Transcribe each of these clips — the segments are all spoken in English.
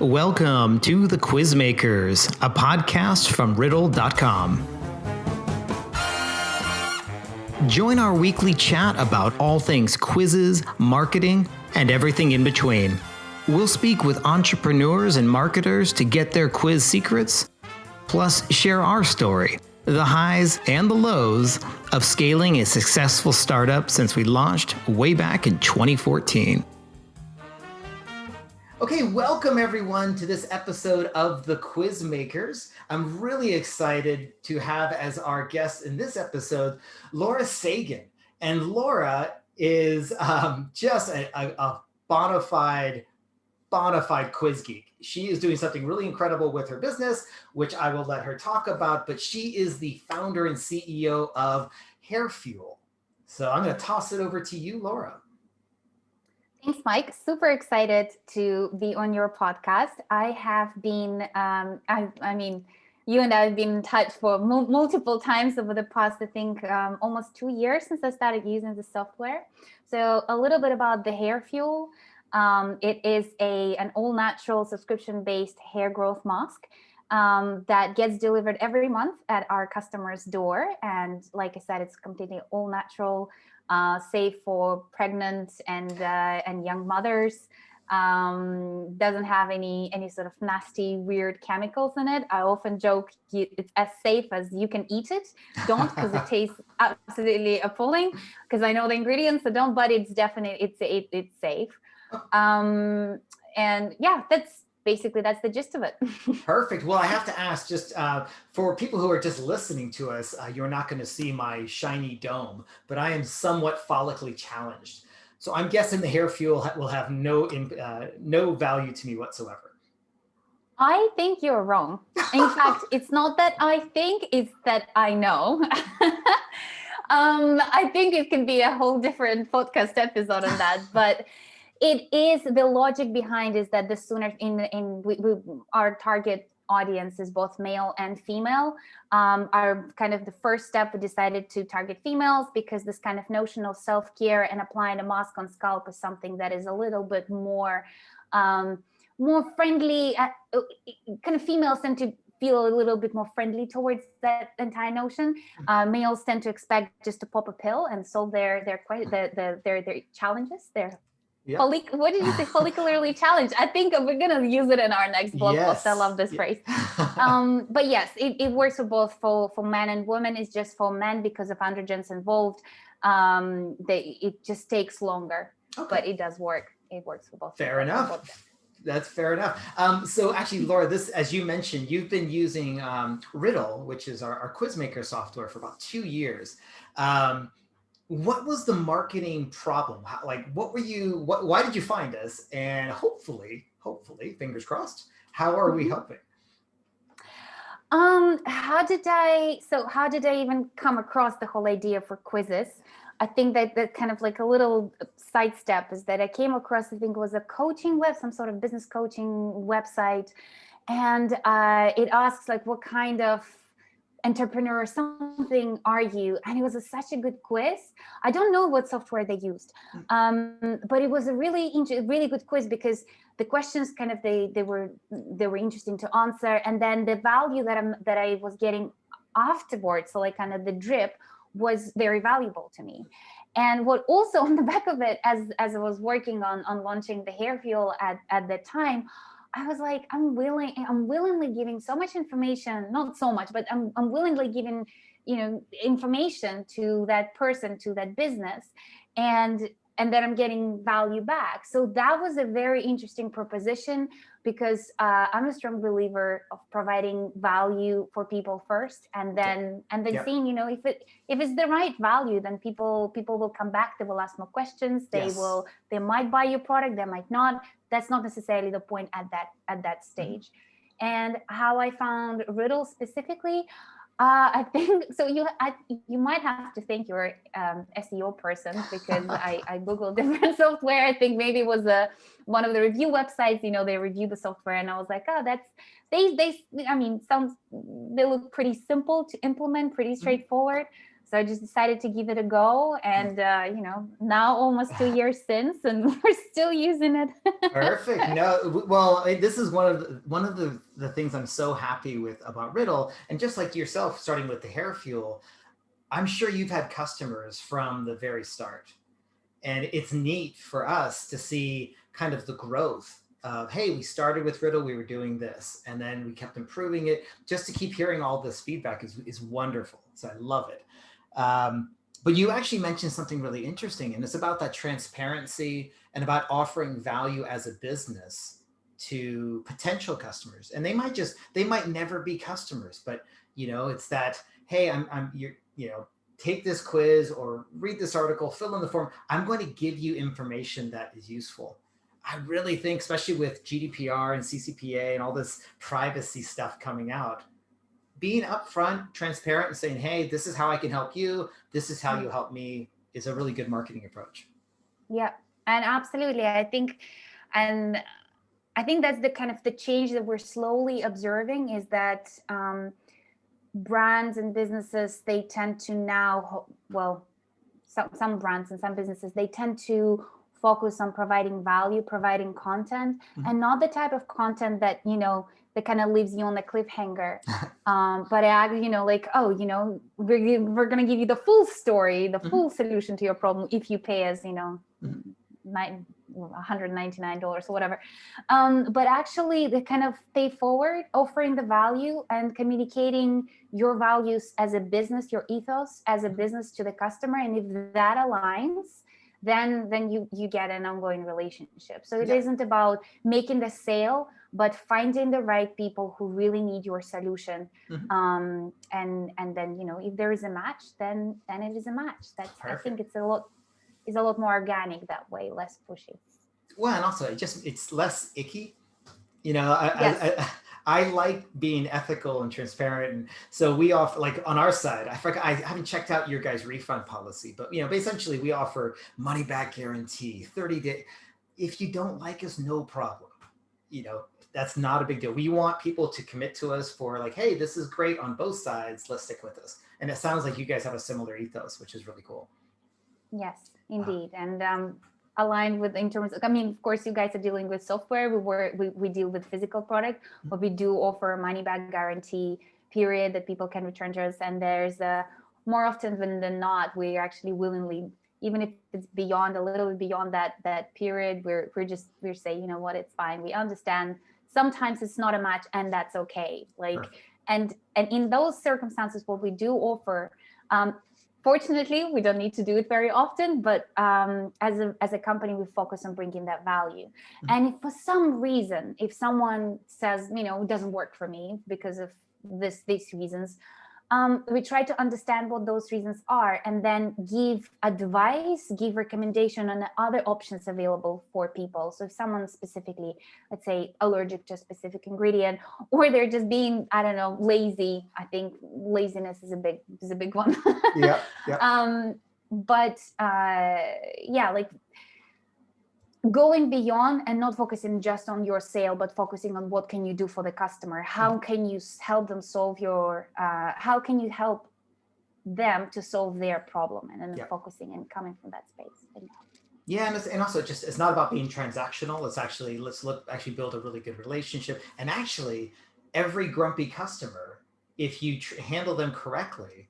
Welcome to The Quizmakers, a podcast from Riddle.com. Join our weekly chat about all things quizzes, marketing, and everything in between. We'll speak with entrepreneurs and marketers to get their quiz secrets, plus share our story, the highs and the lows of scaling a successful startup since we launched way back in 2014. Okay, welcome everyone to this episode of The Quizmakers. I'm really excited to have as our guest in this episode, Laura Sagen. And Laura is just a bona fide quiz geek. She is doing something really incredible with her business, which I will let her talk about, but she is the founder and CEO of Hair Fuel. So I'm going to toss it over to you, Laura. Thanks, Mike. Super excited to be on your podcast. I have been, you and I have been in touch for multiple times over the past, I think, almost 2 years since I started using the software. So a little bit about the Hair Fuel. It is an all-natural subscription-based hair growth mask that gets delivered every month at our customer's door. And like I said, it's completely all-natural. Safe for pregnant and young mothers. Doesn't have any sort of nasty, weird chemicals in it. I often joke it's as safe as you can eat it. Don't, because it tastes absolutely appalling. Because I know the ingredients, so don't. But it's definitely it's safe. And yeah, that's the gist of it. Perfect. Well, I have to ask, just for people who are just listening to us, you're not going to see my shiny dome, but I am somewhat follically challenged. So I'm guessing the Hair Fuel will have no value to me whatsoever. I think you're wrong. In fact, it's not that I think, it's that I know. I think it can be a whole different podcast episode on that, but it is, the logic behind is that the sooner our target audience is both male and female. Our kind of the first step, we decided to target females because this kind of notion of self-care and applying a mask on scalp is something that is a little bit more friendly. Kind of females tend to feel a little bit more friendly towards that entire notion. Males tend to expect just to pop a pill and solve their challenges. Yep. What did you say? Follicularly challenged. I think we're going to use it in our next blog post. I love this phrase. But yes, it works for both for men and women. It's just for men because of androgens involved. It just takes longer, but it does work. It works for both. Fair enough. That's fair enough. So actually, Laura, this, as you mentioned, you've been using Riddle, which is our Quizmaker software, for about 2 years. What was the marketing problem? Why did you find us? And hopefully, fingers crossed, how are we helping? How did I even come across the whole idea for quizzes? I think that kind of like a little sidestep is that I came across, I think it was a coaching some sort of business coaching website. And it asks like, what kind of entrepreneur or something are you? And it was such a good quiz. I don't know what software they used, but it was a really good quiz because the questions kind of they were interesting to answer, and then the value that I was getting afterwards, so like kind of the drip, was very valuable to me. And what also on the back of it, as I was working on launching the Hair Fuel at the time, I was like, I'm willingly giving so much information, not so much, but I'm willingly giving, information to that person, to that business, and then I'm getting value back. So that was a very interesting proposition because I'm a strong believer of providing value for people first, and then seeing, if it's the right value, then people will come back. They will ask more questions. They might buy your product. They might not. That's not necessarily the point at that stage. Mm-hmm. And how I found Riddle specifically, I think so. You might have to thank your SEO person because I googled different software. I think maybe it was one of the review websites. They review the software, and I was like, oh, they look pretty simple to implement, pretty straightforward. So I just decided to give it a go. And, now almost 2 years since, and we're still using it. Perfect. No, well, this is one of the things I'm so happy with about Riddle. And just like yourself, starting with the hair fuel, I'm sure you've had customers from the very start. And it's neat for us to see kind of the growth of, hey, we started with Riddle, we were doing this, and then we kept improving it. Just to keep hearing all this feedback is wonderful. So I love it. But you actually mentioned something really interesting, and it's about that transparency and about offering value as a business to potential customers. And they might never be customers, but it's that, hey, take this quiz or read this article, fill in the form. I'm going to give you information that is useful. I really think, especially with GDPR and CCPA and all this privacy stuff coming out, being upfront, transparent, and saying, hey, this is how I can help you, this is how you help me, is a really good marketing approach. Yeah, and absolutely. I think that's the kind of the change that we're slowly observing, is that brands and businesses, they tend to now, some brands and some businesses, they tend to focus on providing value, providing content, and not the type of content that, that kind of leaves you on a cliffhanger. But we're going to give you the full story, the full solution to your problem if you pay us, $199 or whatever. But actually they kind of pay forward, offering the value and communicating your values as a business, your ethos as a business to the customer. And if that aligns, then you get an ongoing relationship. So it isn't about making the sale, but finding the right people who really need your solution. And then, if there is a match, then it is a match. I think it's a lot more organic that way, less pushy. Well, and also it's less icky. I like being ethical and transparent, and so we offer, like on our side, I haven't checked out your guys' refund policy, but essentially we offer money back guarantee, 30-day. If you don't like us, no problem. That's not a big deal. We want people to commit to us for like, hey, this is great on both sides, let's stick with us. And it sounds like you guys have a similar ethos, which is really cool. Yes, indeed. And aligned with, in terms of, of course, you guys are dealing with software. We deal with physical product, but we do offer a money back guarantee period that people can return to us. And there's more often than not, we actually willingly, even if it's a little bit beyond that period, we're saying, what, it's fine. We understand sometimes it's not a match, and that's okay. And in those circumstances, what we do offer, fortunately, we don't need to do it very often, but as a company, we focus on bringing that value. And if for some reason, if someone says, it doesn't work for me because of these reasons, we try to understand what those reasons are, and then give advice, give recommendation on the other options available for people. So if someone's specifically, let's say, allergic to a specific ingredient, or they're just being, lazy. I think laziness is a big one. Yeah. Going beyond and not focusing just on your sale, but focusing on what can you do for the customer? How can you help them how can you help them to solve their problem? And then focusing and coming from that space. Yeah, and also it's not about being transactional. Let's actually build a really good relationship. And actually, every grumpy customer, if you handle them correctly,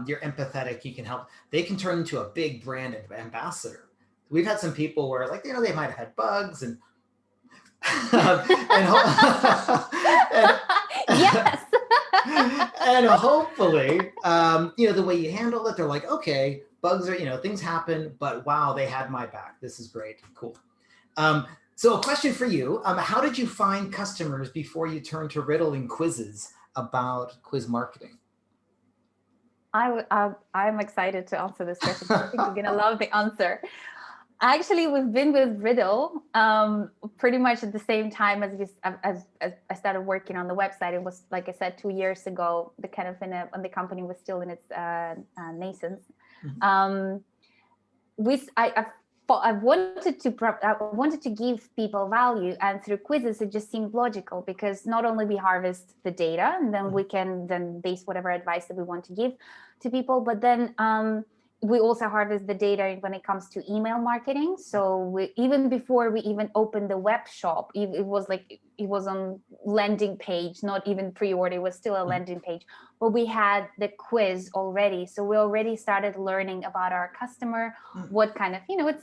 you're empathetic, you can help. They can turn into a big brand ambassador. We've had some people where, they might have had bugs and yes. And hopefully, the way you handle it, they're like, okay, bugs are, things happen, but wow, they had my back. This is great. Cool. So a question for you. How did you find customers before you turned to Riddle and quizzes about quiz marketing? I'm excited to answer this question. I think you're going to love the answer. Actually, we've been with Riddle pretty much at the same time as I started working on the website. It was, like I said, 2 years ago. When the company was still in its nascence. I wanted to give people value, and through quizzes it just seemed logical, because not only we harvest the data and then we can then base whatever advice that we want to give to people, but then we also harvest the data when it comes to email marketing. So even before we even opened the web shop, it was on landing page, not even pre-order, it was still a landing page, but we had the quiz already. So we already started learning about our customer, what kind of, it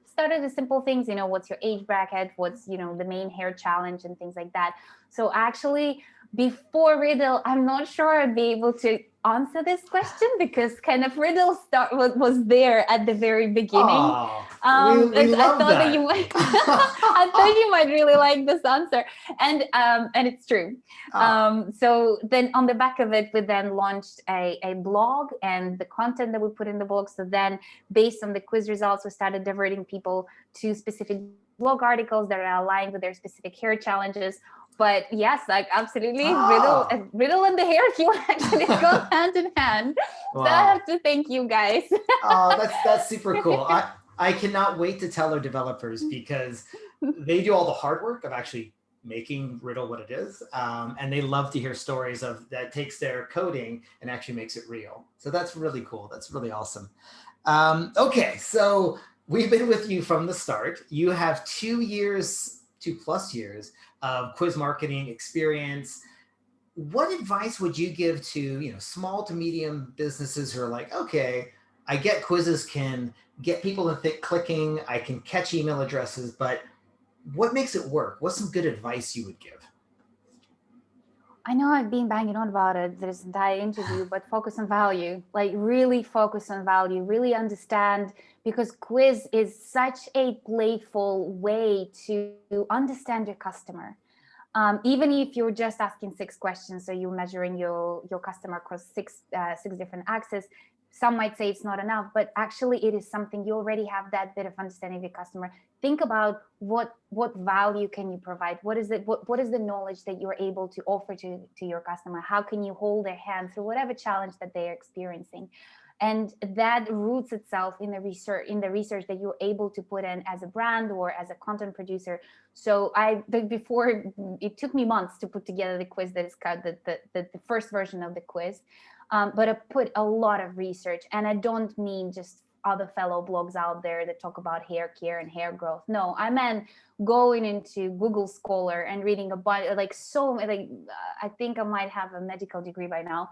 started with simple things, what's your age bracket, what's, the main hair challenge and things like that. So actually, before Riddle, I'm not sure I'd be able to answer this question, because kind of Riddle was there at the very beginning. We love that. I thought you might really like this answer, and it's true. So then on the back of it, we then launched a blog and the content that we put in the blog. So then, based on the quiz results, we started diverting people to specific blog articles that are aligned with their specific hair challenges. But yes, like absolutely, Riddle and the hair cure actually go hand in hand. Wow. So I have to thank you guys. That's super cool. I cannot wait to tell our developers, because they do all the hard work of actually making Riddle what it is, and they love to hear stories of that takes their coding and actually makes it real. So that's really cool. That's really awesome. Okay, so we've been with you from the start. You have 2+ years of quiz marketing experience. What advice would you give to small to medium businesses who are like, okay, I get quizzes can get people to think clicking, I can catch email addresses, but what makes it work? What's some good advice you would give? I know I've been banging on about it this entire interview, but focus on value, like really focus on value, really understand, because quiz is such a playful way to understand your customer. Even if you're just asking 6 questions, so you're measuring your customer across six different axes, some might say it's not enough, but actually it is something. You already have that bit of understanding of your customer. Think about what value can you provide? What is the knowledge that you're able to offer to your customer? How can you hold their hand through whatever challenge that they are experiencing? And that roots itself in the research that you're able to put in as a brand or as a content producer. So before, it took me months to put together the quiz that is called the first version of the quiz. But I put a lot of research, and I don't mean just other fellow blogs out there that talk about hair care and hair growth. No, I meant going into Google Scholar and reading a bunch, I think I might have a medical degree by now,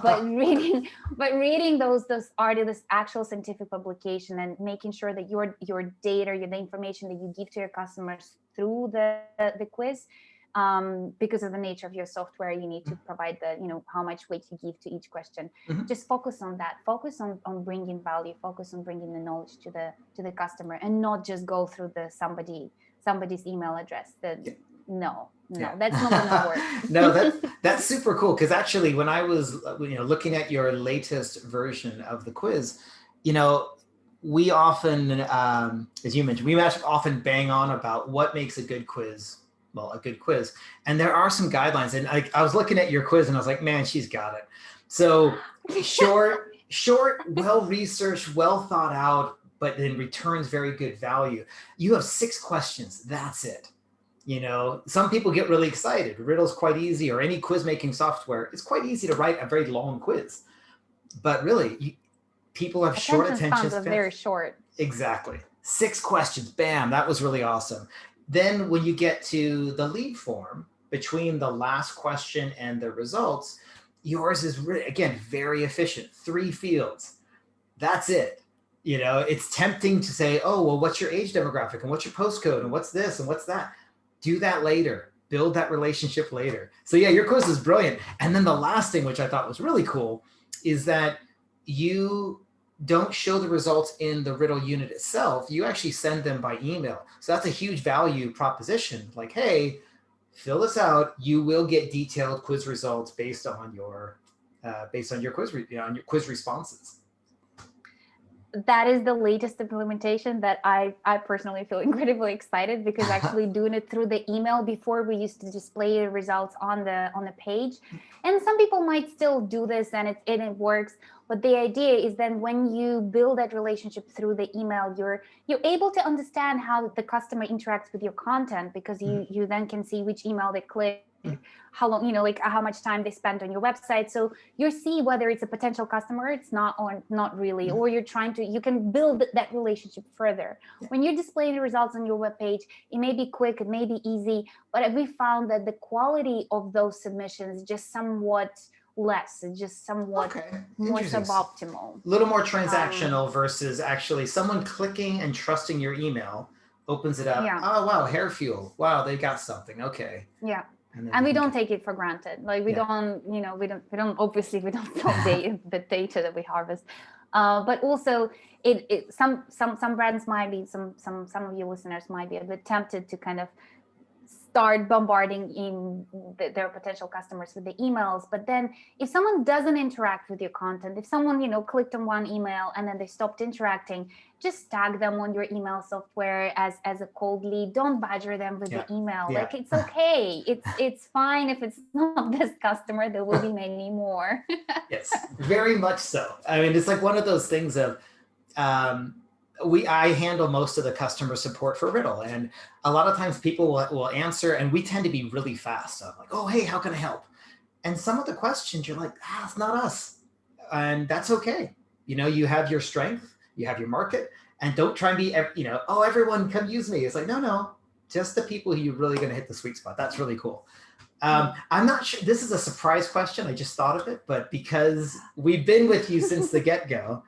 but reading those articles, actual scientific publication, and making sure that your data, the information that you give to your customers through the quiz. Because of the nature of your software, you need to provide how much weight you give to each question. Just focus on that. Focus on bringing value. Focus on bringing the knowledge to the customer, and not just go through somebody's email address. No, that's not gonna work. No, that's super cool, because actually, when I was looking at your latest version of the quiz, we often, as you mentioned, we often bang on about what makes a good quiz. Well, a good quiz. And there are some guidelines. And I was looking at your quiz and I was like, man, she's got it. So short, well-researched, well thought out, but then returns very good value. You have 6 questions. That's it. Some people get really excited. Riddle's quite easy, or any quiz making software. It's quite easy to write a very long quiz. But really, people have short attention spans. Very short. Exactly. 6 questions. Bam. That was really awesome. Then when you get to the lead form, between the last question and the results, yours is really, again, very efficient. 3 fields. That's it. It's tempting to say, oh, well, what's your age demographic and what's your postcode and what's this and what's that? Do that later. Build that relationship later. So yeah, your quiz is brilliant. And then the last thing, which I thought was really cool, is that you don't show the results in the Riddle unit itself. You actually send them by email. So that's a huge value proposition. Like, hey, fill this out. You will get detailed quiz results based on your quiz responses. That is the latest implementation that I personally feel incredibly excited, because actually doing it through the email, before we used to display the results on the page, and some people might still do this and it works, But the idea is then when you build that relationship through the email, you're able to understand how the customer interacts with your content, because you then can see which email they click, how long, like how much time they spent on your website. So you see whether it's a potential customer, it's not, or not really, or you can build that relationship further. When you're displaying the results on your webpage, it may be quick, it may be easy, but we found that the quality of those submissions just somewhat less, just somewhat more suboptimal. A little more transactional versus actually someone clicking and trusting your email opens it up. Yeah. Oh, wow, hair fuel. Wow, they got something. Okay. Yeah. And we don't take it for granted. Like we don't, we don't obviously we don't sell the data that we harvest. But also some brands might be, some of your listeners might be a bit tempted to kind of start bombarding their potential customers with the emails. But then if someone doesn't interact with your content, if someone, clicked on one email and then they stopped interacting, just tag them on your email software as a cold lead. Don't badger them with the email. Like, it's okay. It's fine if it's not this customer. There will be many more. Yes, very much so. I mean, it's like one of those things of, I handle most of the customer support for Riddle, and a lot of times people will answer, and we tend to be really fast. So I'm like, oh, hey, how can I help? And some of the questions you're like, it's not us. And that's okay. You have your strength, you have your market, and don't try and be, oh, everyone come use me. It's like, no, just the people who you're really going to hit the sweet spot. That's really cool. I'm not sure, this is a surprise question. I just thought of it, but because we've been with you since the get-go,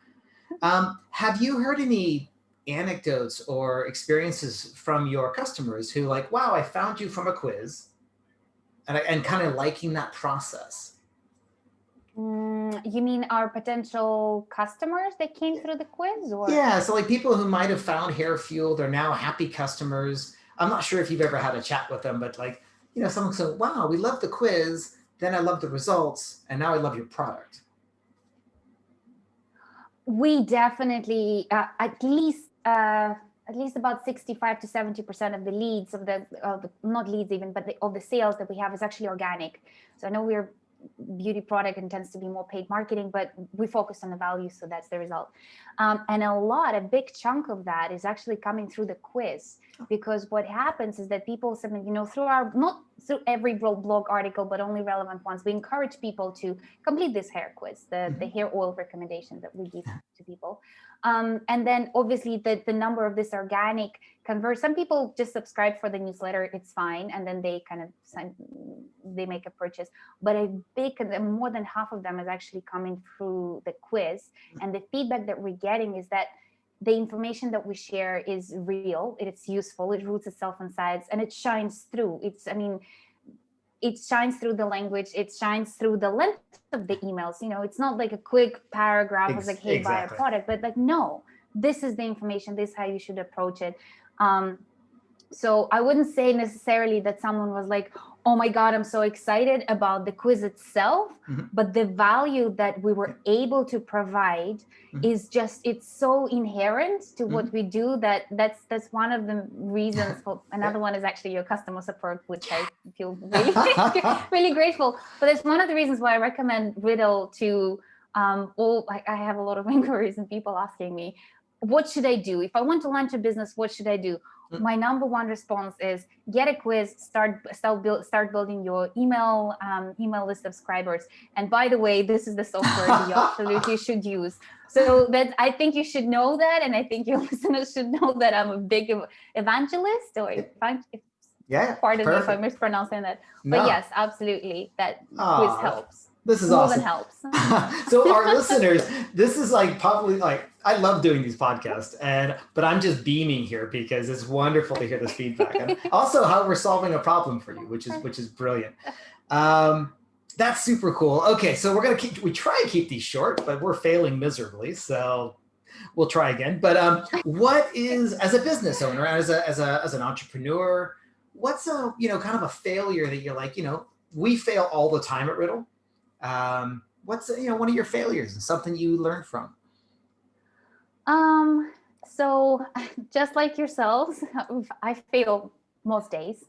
have you heard any anecdotes or experiences from your customers who like, wow, I found you from a quiz, and kind of liking that process? You mean our potential customers that came through the quiz? Or yeah, so like people who might have found Hair Fuel, they're now happy customers. I'm not sure if you've ever had a chat with them, but like, someone said, wow, we love the quiz, then I love the results, and now I love your product. We definitely, at least about 65 to 70% of the leads of the not leads even, but of the sales that we have is actually organic. So I know we're beauty product and tends to be more paid marketing, but we focus on the value, so that's the result. And a big chunk of that is actually coming through the quiz, because what happens is that people submit, not through every blog article, but only relevant ones. We encourage people to complete this hair quiz, the hair oil recommendation that we give to people. And then obviously the number of this organic converts. Some people just subscribe for the newsletter, it's fine, and then they kind of they make a purchase. But more than half of them is actually coming through the quiz. And the feedback that we're getting is that the information that we share is real, it's useful, it roots itself in science, and it shines through. It shines through the language, it shines through the length of the emails. It's not like a quick paragraph of like, hey, buy a product, but like, no, this is the information, this is how you should approach it. So I wouldn't say necessarily that someone was like, oh my God, I'm so excited about the quiz itself, but the value that we were able to provide is just, it's so inherent to what we do that's one of the reasons. For another one is actually your customer support, which I feel really, really grateful. But it's one of the reasons why I recommend Riddle to I have a lot of inquiries and people asking me, what should I do? If I want to launch a business, what should I do? My number one response is get a quiz, start building your email list of subscribers. And by the way, this is the software that you absolutely should use. So that I think you should know that, and I think your listeners should know that I'm a big evangelist, or pardon me if I'm mispronouncing that. No. But yes, absolutely, that quiz helps. This is more awesome. Than helps. So our listeners, this is like probably like, I love doing these podcasts, but I'm just beaming here because it's wonderful to hear this feedback, and also how we're solving a problem for you, which is brilliant. That's super cool. Okay, so we try and keep these short, but we're failing miserably. So we'll try again. But what is, as a business owner, as an entrepreneur, what's a kind of a failure that you're like, we fail all the time at Riddle. What's one of your failures and something you learned from? So just like yourselves, I fail most days.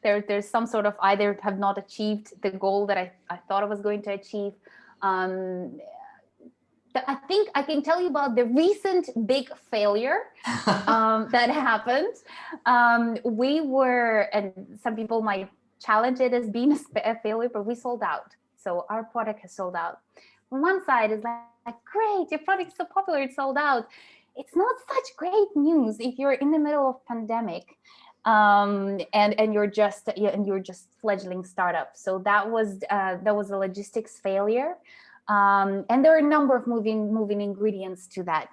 There's some sort of, either have not achieved the goal that I thought I was going to achieve. That I think I can tell you about the recent big failure that happened. We were, and some people might challenge it as being a failure, but we sold out. So our product has sold out. On one side, it's like, great, your product is so popular, it's sold out. It's not such great news if you're in the middle of pandemic, and you're just fledgling startup. So that was a logistics failure. And there are a number of moving ingredients to that.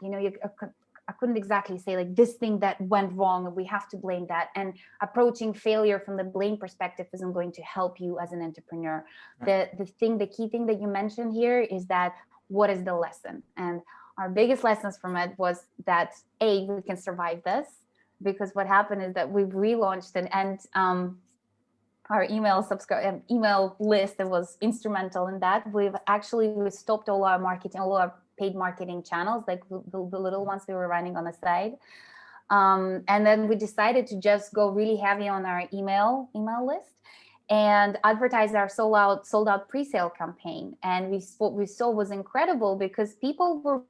I couldn't exactly say like this thing that went wrong and we have to blame that. And approaching failure from the blame perspective isn't going to help you as an entrepreneur. Right. The key thing that you mentioned here is that what is the lesson? And our biggest lessons from it was that we can survive this, because what happened is that we've relaunched and our email list that was instrumental in that. We stopped all our marketing, all our paid marketing channels, like the little ones we were running on the side. And then we decided to just go really heavy on our email list and advertise our sold out pre-sale campaign. And what we saw was incredible, because people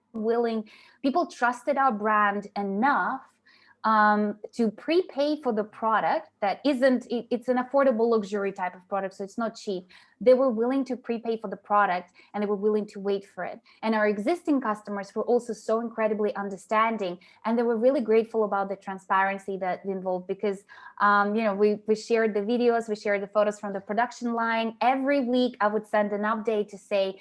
trusted our brand enough to prepay for the product it's an affordable luxury type of product, so it's not cheap. They were willing to prepay for the product and they were willing to wait for it. And our existing customers were also so incredibly understanding, and they were really grateful about the transparency that involved, because we shared the videos, we shared the photos from the production line. Every week I would send an update to say,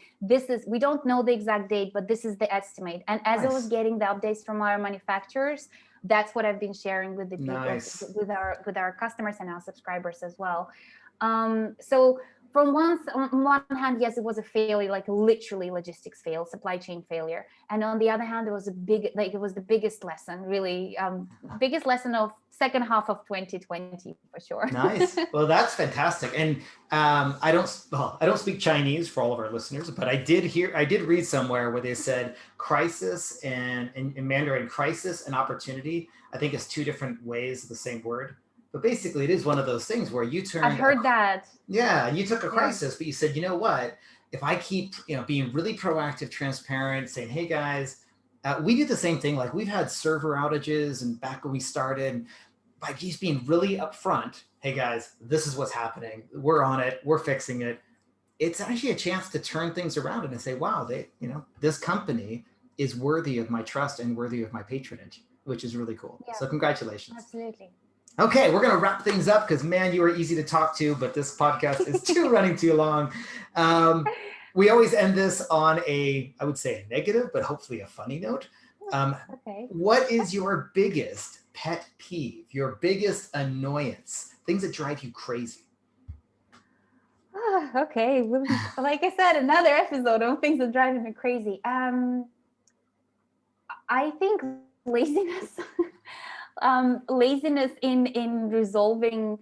we don't know the exact date, but this is the estimate. And as I was getting the updates from our manufacturers, that's what I've been sharing with the people, with our customers and our subscribers as well. So on one hand, yes, it was a failure, like literally logistics fail, supply chain failure. And on the other hand, it was the biggest lesson, really, biggest lesson of second half of 2020 for sure. Nice. Well, that's fantastic. And I don't speak Chinese for all of our listeners, but I did read somewhere where they said crisis and in Mandarin, crisis and opportunity, I think is two different ways of the same word. But basically, it is one of those things where you turned. I've heard that. Yeah, you took a crisis, but you said, you know what? If I keep, being really proactive, transparent, saying, hey guys, we do the same thing. Like we've had server outages, and back when we started, by just being really upfront, hey guys, this is what's happening. We're on it. We're fixing it. It's actually a chance to turn things around and to say, wow, this company is worthy of my trust and worthy of my patronage, which is really cool. Yeah. So congratulations. Absolutely. Okay, we're going to wrap things up because, man, you are easy to talk to, but this podcast is running too long. We always end this on I would say a negative, but hopefully a funny note. Okay. What is your biggest pet peeve, your biggest annoyance, things that drive you crazy? Okay, like I said, another episode of things that drive me crazy. I think laziness. Laziness in resolving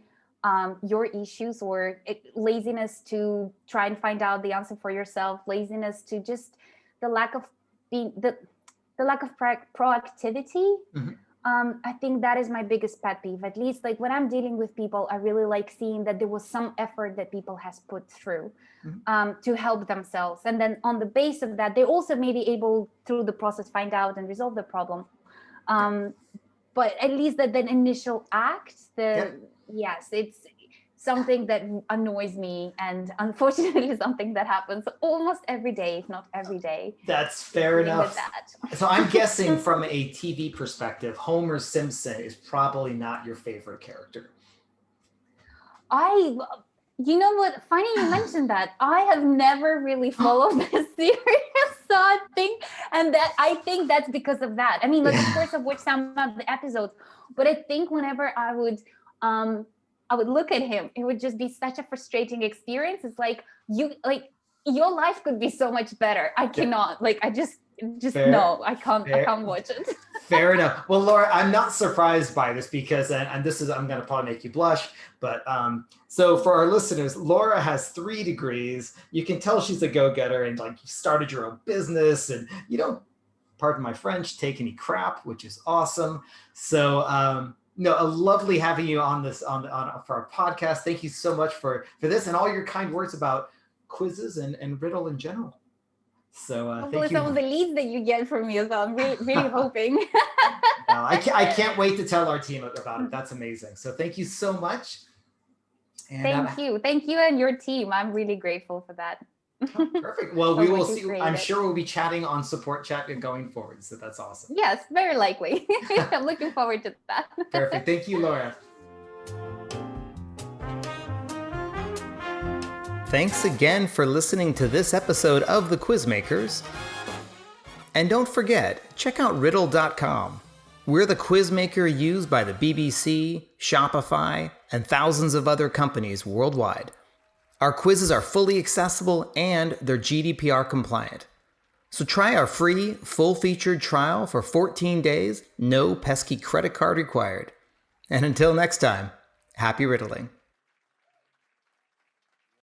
your issues, or laziness to try and find out the answer for yourself, laziness to just the lack of proactivity. Mm-hmm. I think that is my biggest pet peeve. At least like when I'm dealing with people, I really like seeing that there was some effort that people has put through to help themselves. And then on the base of that, they also may be able through the process find out and resolve the problem. But at least that initial act, yes, it's something that annoys me, and unfortunately something that happens almost every day, if not every day. That's fair enough. So I'm guessing from a TV perspective, Homer Simpson is probably not your favorite character. You know what? Funny you mentioned that. I have never really followed this series, so I think I think that's because of that. I mean, like, of course, I've watched some of the episodes, but I think whenever I would look at him, it would just be such a frustrating experience. It's like your life could be so much better. I cannot. Like, I just no, I can't watch it. Fair enough. Well, Laura, I'm not surprised by this because, and I'm going to probably make you blush, but so for our listeners, Laura has 3 degrees. You can tell she's a go-getter, and like you started your own business, and you don't, pardon my French, take any crap, which is awesome. So no, a lovely having you on this on for our podcast. Thank you so much for this and all your kind words about quizzes and Riddle in general. So Hopefully thank you. some of the leads that you get from me as well. I'm really hoping. I can't wait to tell our team about it. That's amazing. So thank you so much. And Thank you and your team. I'm really grateful for that. Oh, perfect. Well, we will see. I'm sure we'll be chatting on support chat going forward. So that's awesome. Yes, very likely. I'm looking forward to that. Perfect. Thank you, Laura. Thanks again for listening to this episode of The Quizmakers. And don't forget, check out Riddle.com. We're the quizmaker used by the BBC, Shopify, and thousands of other companies worldwide. Our quizzes are fully accessible and they're GDPR compliant. So try our free, full-featured trial for 14 days, no pesky credit card required. And until next time, happy riddling.